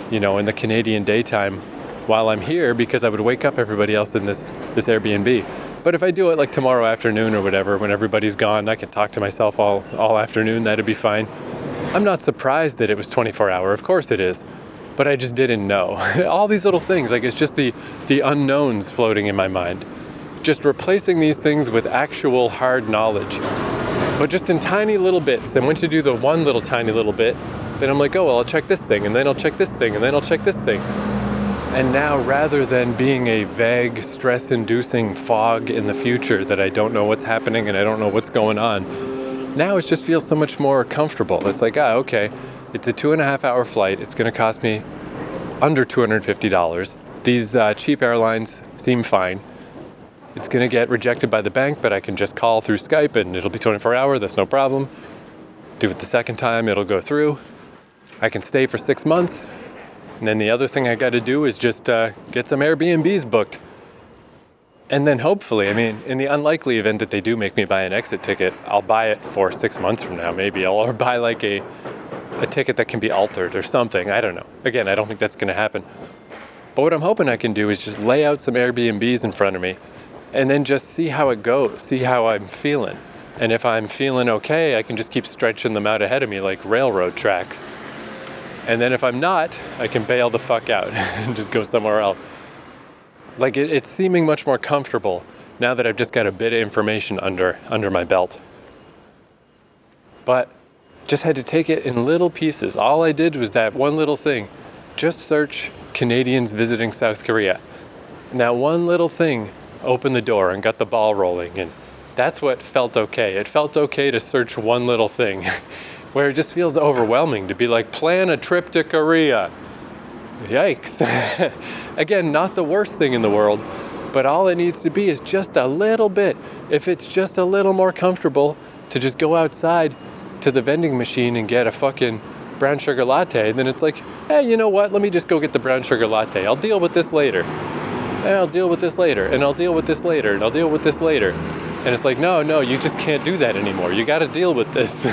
in the Canadian daytime while I'm here, because I would wake up everybody else in this Airbnb. But if I do it like tomorrow afternoon or whatever, when everybody's gone, I can talk to myself all afternoon, that'd be fine. I'm not surprised that it was 24 hour, of course it is. But I just didn't know. All these little things, like it's just the unknowns floating in my mind. Just replacing these things with actual hard knowledge. But just in tiny little bits. And once you do the one little tiny little bit, then I'm like, oh, well, I'll check this thing, and then I'll check this thing, and then I'll check this thing. And now, rather than being a vague, stress-inducing fog in the future that I don't know what's happening and I don't know what's going on, now it just feels so much more comfortable. It's like, okay, it's a 2.5 hour flight. It's going to cost me under $250. These cheap airlines seem fine. It's going to get rejected by the bank, but I can just call through Skype and it'll be 24 hour. That's no problem. Do it the second time, it'll go through. I can stay for 6 months. And then the other thing I got to do is just get some Airbnbs booked. And then hopefully, in the unlikely event that they do make me buy an exit ticket, I'll buy it for 6 months from now, maybe. Or buy like a ticket that can be altered or something. I don't know. Again, I don't think that's going to happen. But what I'm hoping I can do is just lay out some Airbnbs in front of me and then just see how it goes, see how I'm feeling. And if I'm feeling okay, I can just keep stretching them out ahead of me like railroad tracks. And then if I'm not, I can bail the fuck out and just go somewhere else. Like it's seeming much more comfortable now that I've just got a bit of information under my belt. But just had to take it in little pieces. All I did was that one little thing. Just search Canadians visiting South Korea. And that one little thing opened the door and got the ball rolling. And that's what felt okay. It felt okay to search one little thing. Where it just feels overwhelming to be like, plan a trip to Korea. Yikes. Again, not the worst thing in the world, but all it needs to be is just a little bit. If it's just a little more comfortable to just go outside to the vending machine and get a fucking brown sugar latte, then it's like, hey, you know what? Let me just go get the brown sugar latte. I'll deal with this later. I'll deal with this later, and I'll deal with this later, and I'll deal with this later. And it's like, no, you just can't do that anymore. You got to deal with this.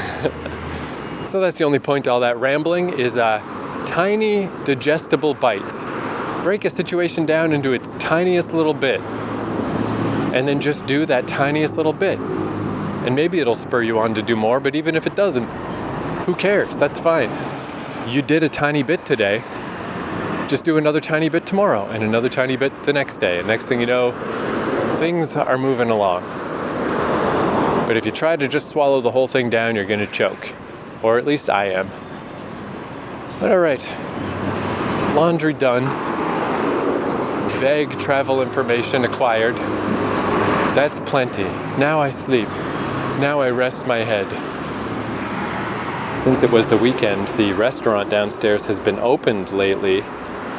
So that's the only point to all that rambling is tiny digestible bites. Break a situation down into its tiniest little bit and then just do that tiniest little bit. And maybe it'll spur you on to do more, but even if it doesn't, who cares? That's fine. You did a tiny bit today. Just do another tiny bit tomorrow and another tiny bit the next day. And next thing you know, things are moving along. But if you try to just swallow the whole thing down, you're going to choke. Or at least I am. But all right, laundry done. Vague travel information acquired. That's plenty. Now I sleep. Now I rest my head. Since it was the weekend, the restaurant downstairs has been opened lately,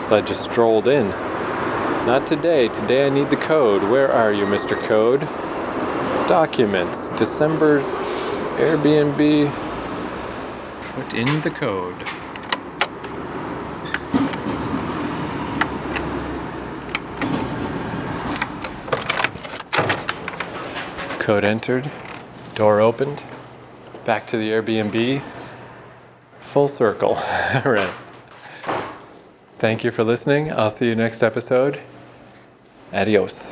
so I just strolled in. Not today. Today I need the code. Where are you, Mr. Code? Documents. December Airbnb. Put in the code. Code entered. Door opened. Back to the Airbnb. Full circle. All right. Thank you for listening. I'll see you next episode. Adios.